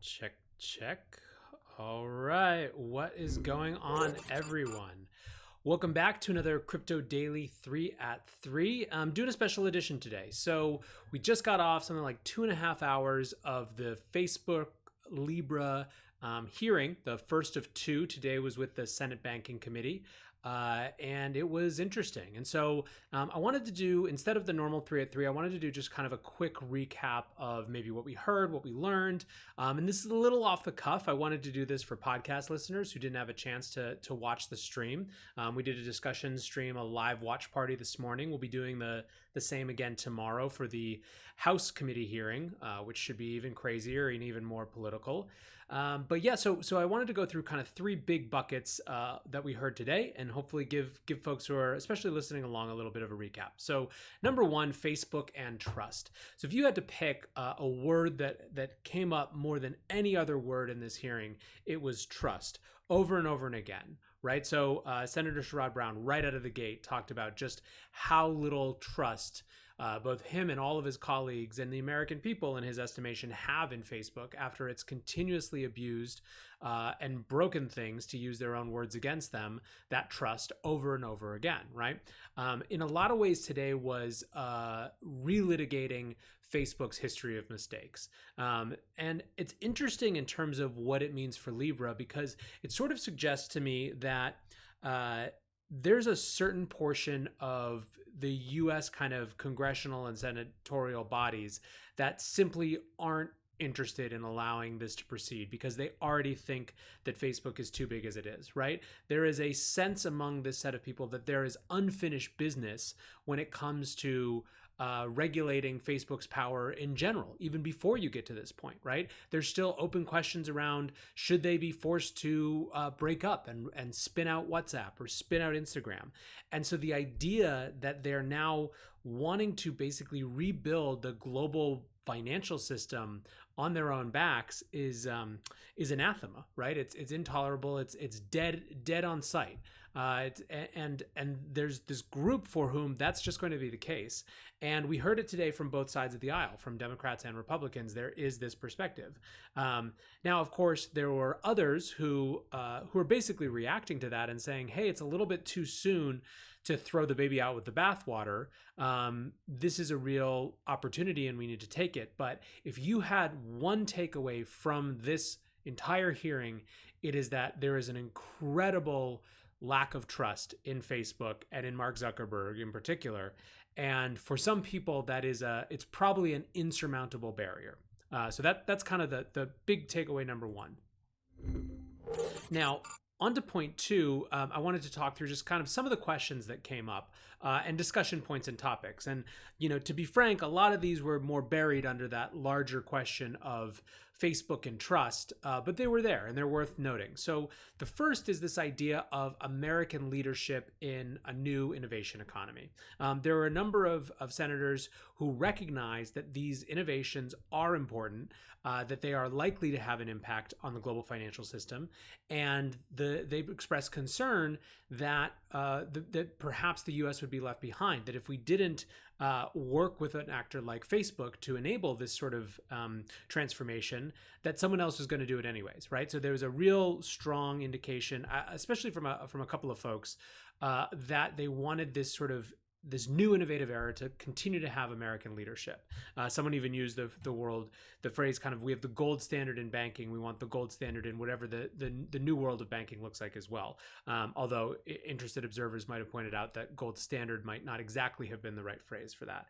Check, check. All right. What is going on, everyone? Welcome back to another Crypto Daily 3 at 3. I'm doing a special edition today. So we just got off something like 2.5 hours of the Facebook Libra hearing, the first of two. Today was with the Senate Banking Committee. And it was interesting. And so I wanted to do, instead of the normal 3 at 3, I wanted to do just kind of a quick recap of maybe what we heard, what we learned. And this is a little off the cuff. I wanted to do this for podcast listeners who didn't have a chance to watch the stream. We did a discussion stream, a live watch party this morning. We'll be doing the same again tomorrow for the House committee hearing, which should be even crazier and even more political. But yeah, so I wanted to go through kind of three big buckets that we heard today, and hopefully give folks who are especially listening along a little bit of a recap. So number one, Facebook and trust. So if you had to pick a word that came up more than any other word in this hearing, it was trust, over and over and again. Right. So Senator Sherrod Brown, right out of the gate, talked about just how little trust both him and all of his colleagues and the American people, in his estimation, have in Facebook after it's continuously abused and broken things, to use their own words, against them, that trust over and over again, right? In a lot of ways today was relitigating Facebook's history of mistakes. And it's interesting in terms of what it means for Libra, because it sort of suggests to me that there's a certain portion of the US kind of congressional and senatorial bodies that simply aren't interested in allowing this to proceed because they already think that Facebook is too big as it is, right? There is a sense among this set of people that there is unfinished business when it comes to regulating Facebook's power in general, even before you get to this point, right? There's still open questions around, should they be forced to break up and spin out WhatsApp or spin out Instagram? And so the idea that they're now wanting to basically rebuild the global financial system on their own backs is anathema, right? It's intolerable. It's dead on sight. And there's this group for whom that's just going to be the case. And we heard it today from both sides of the aisle, from Democrats and Republicans. There is this perspective. Now, of course, there were others who are basically reacting to that and saying, hey, it's a little bit too soon to throw the baby out with the bathwater. This is a real opportunity and we need to take it. But if you had one takeaway from this entire hearing, it is that there is an incredible lack of trust in Facebook and in Mark Zuckerberg in particular. And for some people, that is it's probably an insurmountable barrier. So that's kind of the big takeaway number one. Now, on to point two, I wanted to talk through just kind of some of the questions that came up and discussion points and topics. And, to be frank, a lot of these were more buried under that larger question of Facebook and trust, but they were there and they're worth noting. So the first is this idea of American leadership in a new innovation economy. There were a number of senators who recognize that these innovations are important, that they are likely to have an impact on the global financial system, and they've expressed concern that that perhaps the U.S. would be left behind, that if we didn't work with an actor like Facebook to enable this sort of transformation, that someone else was going to do it anyways, right? So there was a real strong indication, especially from a couple of folks, that they wanted this new innovative era to continue to have American leadership. Someone even used the phrase kind of, we have the gold standard in banking. We want the gold standard in whatever the new world of banking looks like as well. Although interested observers might have pointed out that gold standard might not exactly have been the right phrase for that.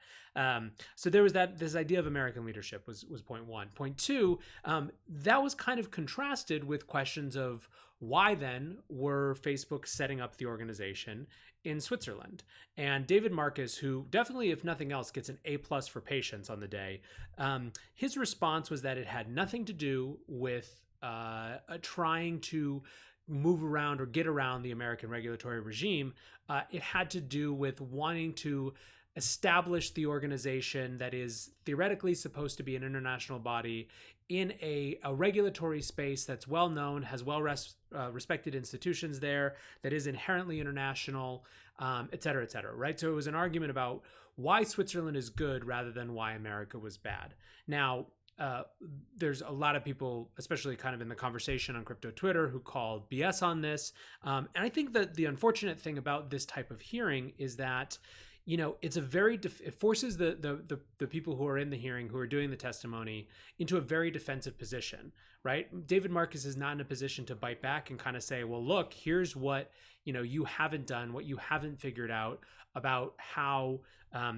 So there was this idea of American leadership was point one. Point two, that was kind of contrasted with questions of why then were Facebook setting up the organization in Switzerland? And David Marcus, who definitely, if nothing else, gets an A+ for patience on the day, his response was that it had nothing to do with trying to move around or get around the American regulatory regime. It had to do with wanting to establish the organization that is theoretically supposed to be an international body in a regulatory space that's well known, has respected institutions there, that is inherently international, et cetera, right? So it was an argument about why Switzerland is good rather than why America was bad. Now, there's a lot of people, especially kind of in the conversation on crypto Twitter, who called BS on this. And I think that the unfortunate thing about this type of hearing is that, it's a very it forces the people who are in the hearing, who are doing the testimony, into a very defensive position, right? David Marcus is not in a position to bite back and kind of say, well, look, here's what you haven't done, what you haven't figured out about how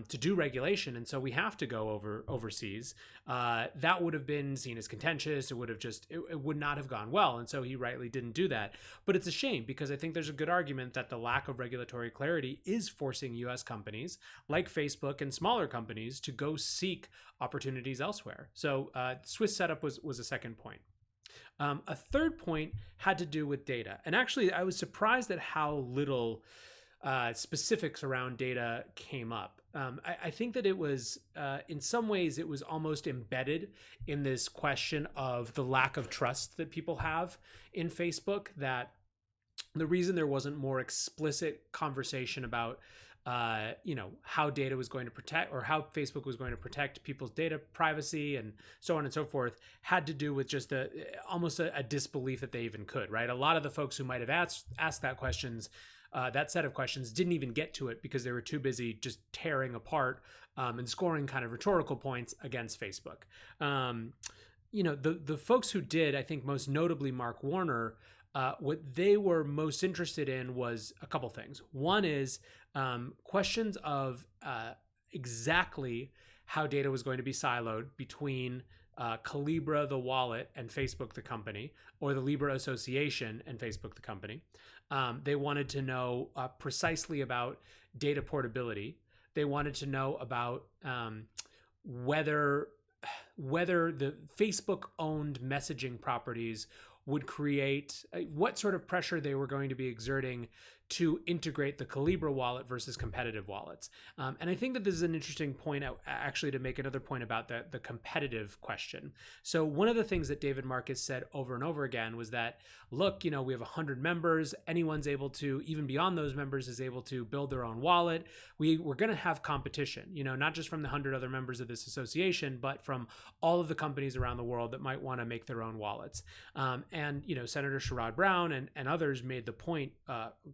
to do regulation, and so we have to go overseas. That would have been seen as contentious. It would have it would not have gone well, and so he rightly didn't do that. But it's a shame, because I think there's a good argument that the lack of regulatory clarity is forcing U.S. companies like Facebook and smaller companies to go seek opportunities elsewhere. So Swiss setup was a second point. A third point had to do with data, and actually I was surprised at how little specifics around data came up. I think that it was, in some ways, it was almost embedded in this question of the lack of trust that people have in Facebook, that the reason there wasn't more explicit conversation about how data was going to protect, or how Facebook was going to protect people's data privacy and so on and so forth, had to do with just almost a disbelief that they even could, right? A lot of the folks who might have asked that set of questions didn't even get to it because they were too busy just tearing apart and scoring kind of rhetorical points against Facebook. The folks who did, I think most notably Mark Warner, what they were most interested in was a couple things. One is questions of exactly how data was going to be siloed between Calibra, the wallet, and Facebook, the company, or the Libra Association and Facebook, the company. They wanted to know precisely about data portability. They wanted to know about whether the Facebook-owned messaging properties would create, what sort of pressure they were going to be exerting to integrate the Calibra wallet versus competitive wallets. And I think that this is an interesting point, actually, to make another point about the competitive question. So one of the things that David Marcus said over and over again was that, look, we have 100 members. Anyone's able to, even beyond those members, is able to build their own wallet. We're going to have competition, not just from the 100 other members of this association, but from all of the companies around the world that might want to make their own wallets. And Senator Sherrod Brown and others made the point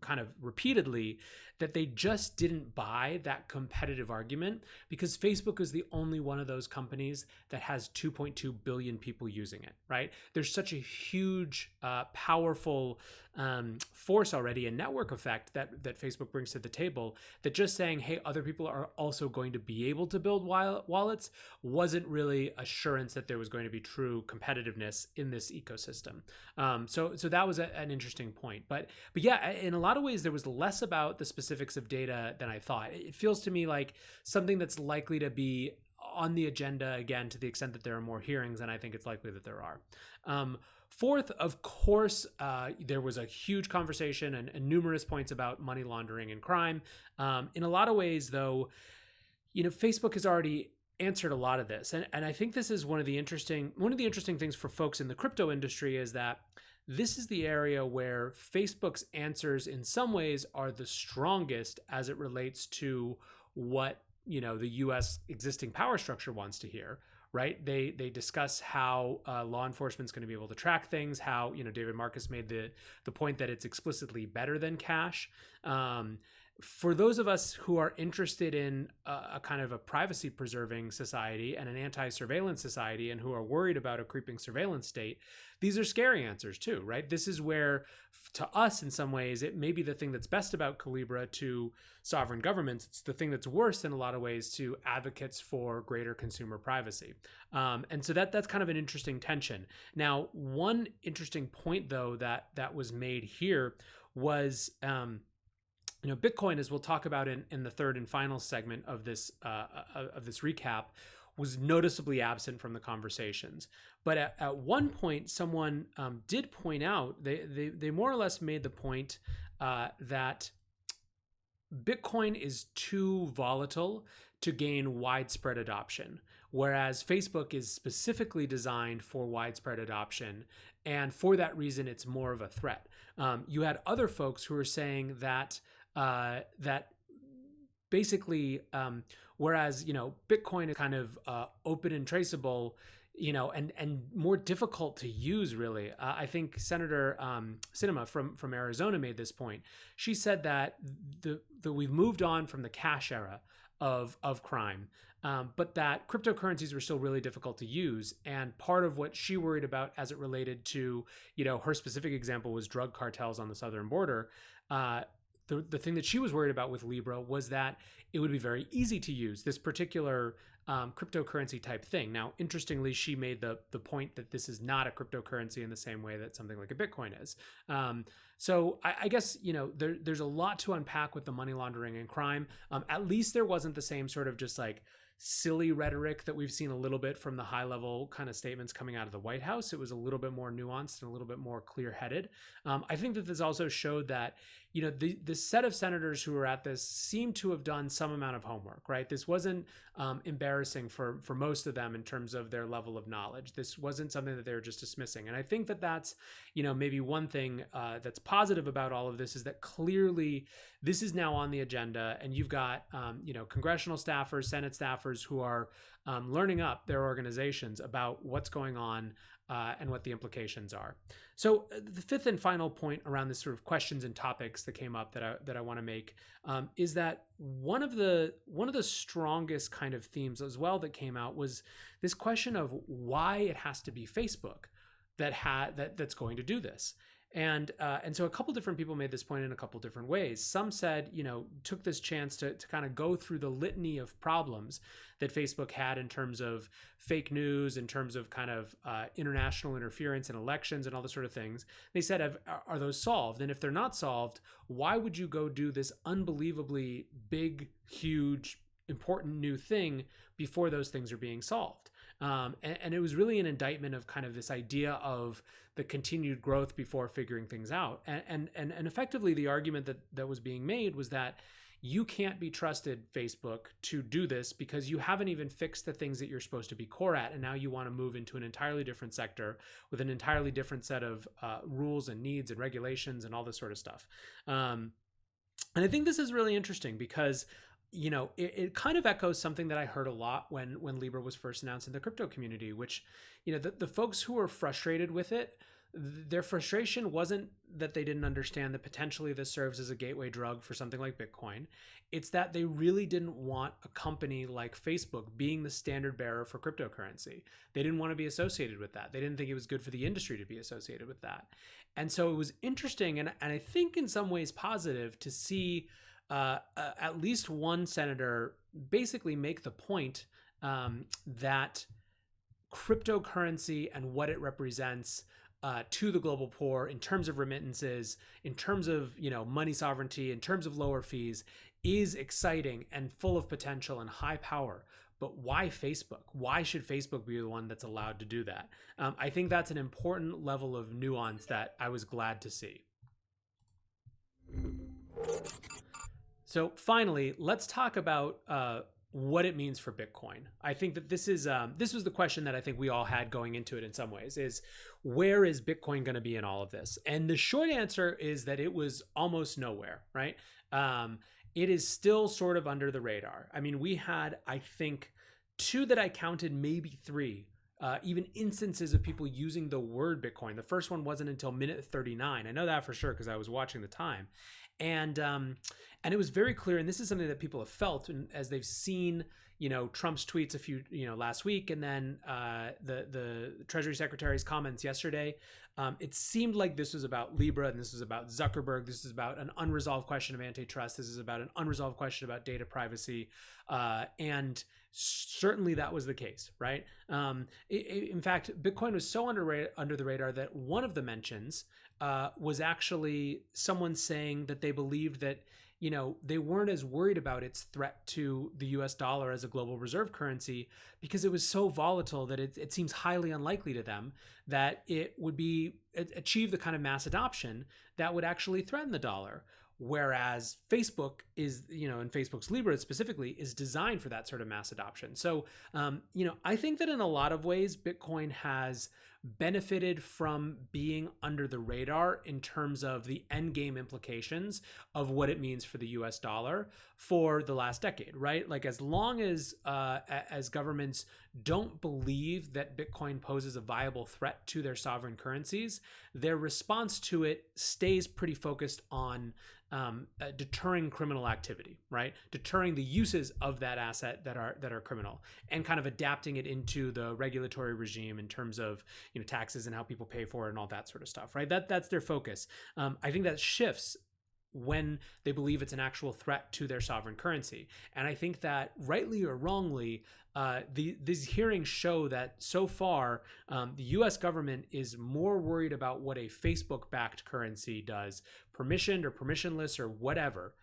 kind of repeatedly that they just didn't buy that competitive argument, because Facebook is the only one of those companies that has 2.2 billion people using it, right? There's such a huge, powerful force already, a network effect that Facebook brings to the table, that just saying, hey, other people are also going to be able to build wallets, wasn't really assurance that there was going to be true competitiveness in this ecosystem. So that was an interesting point. But yeah, in a lot of ways, there was less about the specifics of data than I thought. It feels to me like something that's likely to be on the agenda again, to the extent that there are more hearings, and I think it's likely that there are. Fourth, of course, there was a huge conversation and numerous points about money laundering and crime. In a lot of ways, though, Facebook has already answered a lot of this, and I think this is one of the interesting things for folks in the crypto industry, is that this is the area where Facebook's answers in some ways are the strongest as it relates to what the U.S. existing power structure wants to hear, right? They discuss how law enforcement is going to be able to track things, how David Marcus made the point that it's explicitly better than cash. For those of us who are interested in a kind of a privacy preserving society and an anti-surveillance society, and who are worried about a creeping surveillance state, these are scary answers too, right? This is where, to us, in some ways, it may be the thing that's best about Calibra to sovereign governments. It's the thing that's worse in a lot of ways to advocates for greater consumer privacy. And so that's kind of an interesting tension. Now, one interesting point, though, that was made here was, Bitcoin, as we'll talk about in the third and final segment of this recap, was noticeably absent from the conversations. But at one point, someone did point out, they more or less made the point that Bitcoin is too volatile to gain widespread adoption, whereas Facebook is specifically designed for widespread adoption, and for that reason, it's more of a threat. You had other folks who were saying that basically, whereas Bitcoin is kind of open and traceable, and more difficult to use, really. I think Senator Sinema from Arizona made this point. She said that we've moved on from the cash era of crime, but that cryptocurrencies were still really difficult to use. And part of what she worried about as it related to, her specific example was drug cartels on the southern border. The thing that she was worried about with Libra was that it would be very easy to use this particular cryptocurrency type thing. Now, interestingly, she made the point that this is not a cryptocurrency in the same way that something like a Bitcoin is. So I guess, there's a lot to unpack with the money laundering and crime. At least there wasn't the same sort of just like silly rhetoric that we've seen a little bit from the high level kind of statements coming out of the White House. It was a little bit more nuanced and a little bit more clear headed. I think that this also showed that, the set of senators who were at this seemed to have done some amount of homework, right? This wasn't embarrassing for most of them in terms of their level of knowledge. This wasn't something that they were just dismissing. And I think that that's, maybe one thing that's positive about all of this is that clearly this is now on the agenda, and you've got, congressional staffers, Senate staffers who are learning up their organizations about what's going on and what the implications are. So the fifth and final point around this sort of questions and topics that came up that I want to make is that one of the strongest kind of themes as well that came out was this question of why it has to be Facebook that's going to do this. And so a couple different people made this point in a couple different ways. Some said, took this chance to kind of go through the litany of problems that Facebook had in terms of fake news, in terms of kind of international interference in elections and all this sort of things. They said, are those solved? And if they're not solved, why would you go do this unbelievably big, huge, important new thing before those things are being solved? And it was really an indictment of kind of this idea of the continued growth before figuring things out. And effectively the argument that was being made was that you can't be trusted, Facebook, to do this because you haven't even fixed the things that you're supposed to be core at. And now you want to move into an entirely different sector with an entirely different set of rules and needs and regulations and all this sort of stuff. And I think this is really interesting because it kind of echoes something that I heard a lot when Libra was first announced in the crypto community, which, the folks who were frustrated with it, their frustration wasn't that they didn't understand that potentially this serves as a gateway drug for something like Bitcoin. It's that they really didn't want a company like Facebook being the standard bearer for cryptocurrency. They didn't want to be associated with that. They didn't think it was good for the industry to be associated with that. And so it was interesting and I think in some ways positive to see at least one senator basically make the point that cryptocurrency and what it represents to the global poor in terms of remittances, in terms of money sovereignty, in terms of lower fees, is exciting and full of potential and high power. But why Facebook? Why should Facebook be the one that's allowed to do that? I think that's an important level of nuance that I was glad to see. So finally, let's talk about what it means for Bitcoin. I think that this was the question that I think we all had going into it in some ways, is where is Bitcoin going to be in all of this? And the short answer is that it was almost nowhere, right? It is still sort of under the radar. I mean, we had, I think, 2 that I counted, maybe 3, even instances of people using the word Bitcoin. The first one wasn't until minute 39. I know that for sure because I was watching the time. And it was very clear, and this is something that people have felt as they've seen, Trump's tweets last week, and then the Treasury Secretary's comments yesterday. It seemed like this was about Libra, and this was about Zuckerberg. This is about an unresolved question of antitrust. This is about an unresolved question about data privacy, and certainly that was the case, right? In fact, Bitcoin was so under the radar that one of the mentions was actually someone saying that they believed that they weren't as worried about its threat to the US dollar as a global reserve currency because it was so volatile that it seems highly unlikely to them that it would achieve the kind of mass adoption that would actually threaten the dollar. Whereas Facebook is, and Facebook's Libra specifically is designed for that sort of mass adoption. So, I think that in a lot of ways, Bitcoin has benefited from being under the radar in terms of the end game implications of what it means for the US dollar for the last decade, right? Like as long as governments don't believe that Bitcoin poses a viable threat to their sovereign currencies, their response to it stays pretty focused on deterring criminal activity, right? Deterring the uses of that asset that are criminal, and kind of adapting it into the regulatory regime in terms of taxes and how people pay for it and all that sort of stuff, right? That's their focus. I think that shifts when they believe it's an actual threat to their sovereign currency. And I think that rightly or wrongly, these hearings show that so far, the US government is more worried about what a Facebook-backed currency does, permissioned or permissionless or whatever.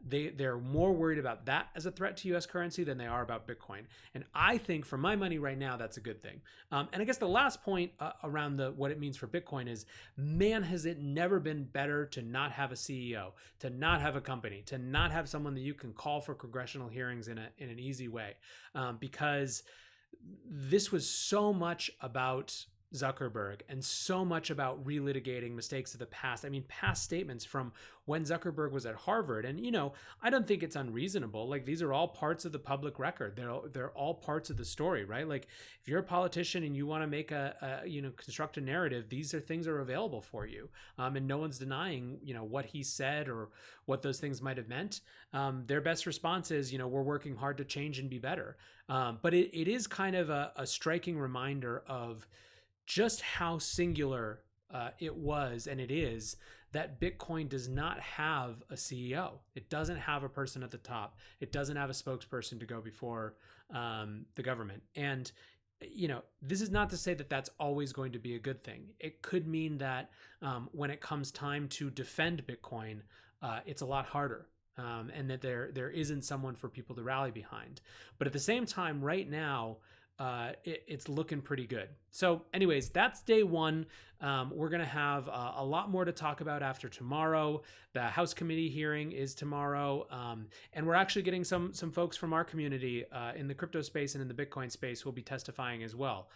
They're more worried about that as a threat to US currency than they are about Bitcoin. And I think for my money right now, that's a good thing. And I guess the last point around what it means for Bitcoin is, man, has it never been better to not have a CEO, to not have a company, to not have someone that you can call for congressional hearings in an easy way. Because this was so much about Zuckerberg and so much about relitigating mistakes of the past. I mean, past statements from when Zuckerberg was at Harvard. And, I don't think it's unreasonable. Like, these are all parts of the public record. They're all parts of the story, right? Like, if you're a politician and you want to make construct a narrative, these are things that are available for you. And no one's denying, what he said or what those things might have meant. Their best response is, we're working hard to change and be better. But it is kind of a striking reminder of just how singular it was and it is that Bitcoin does not have a CEO. It doesn't have a person at the top. It doesn't have a spokesperson to go before the government. And, this is not to say that that's always going to be a good thing. It could mean that when it comes time to defend Bitcoin, it's a lot harder. And that there isn't someone for people to rally behind. But at the same time, right now, it's looking pretty good. So anyways, that's day one. We're going to have a lot more to talk about after tomorrow. The House Committee hearing is tomorrow. And we're actually getting some folks from our community in the crypto space and in the Bitcoin space will be testifying as well,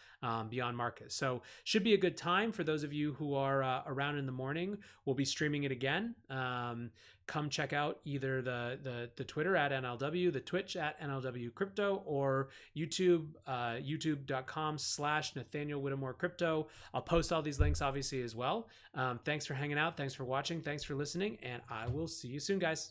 beyond Marcus. So should be a good time for those of you who are around in the morning. We'll be streaming it again. Come check out either the Twitter at NLW, the Twitch at NLW Crypto, or YouTube, youtube.com/Nathaniel Whittemore Crypto. I'll post all these links obviously as well. Thanks for hanging out. Thanks for watching. Thanks for listening. And I will see you soon, guys.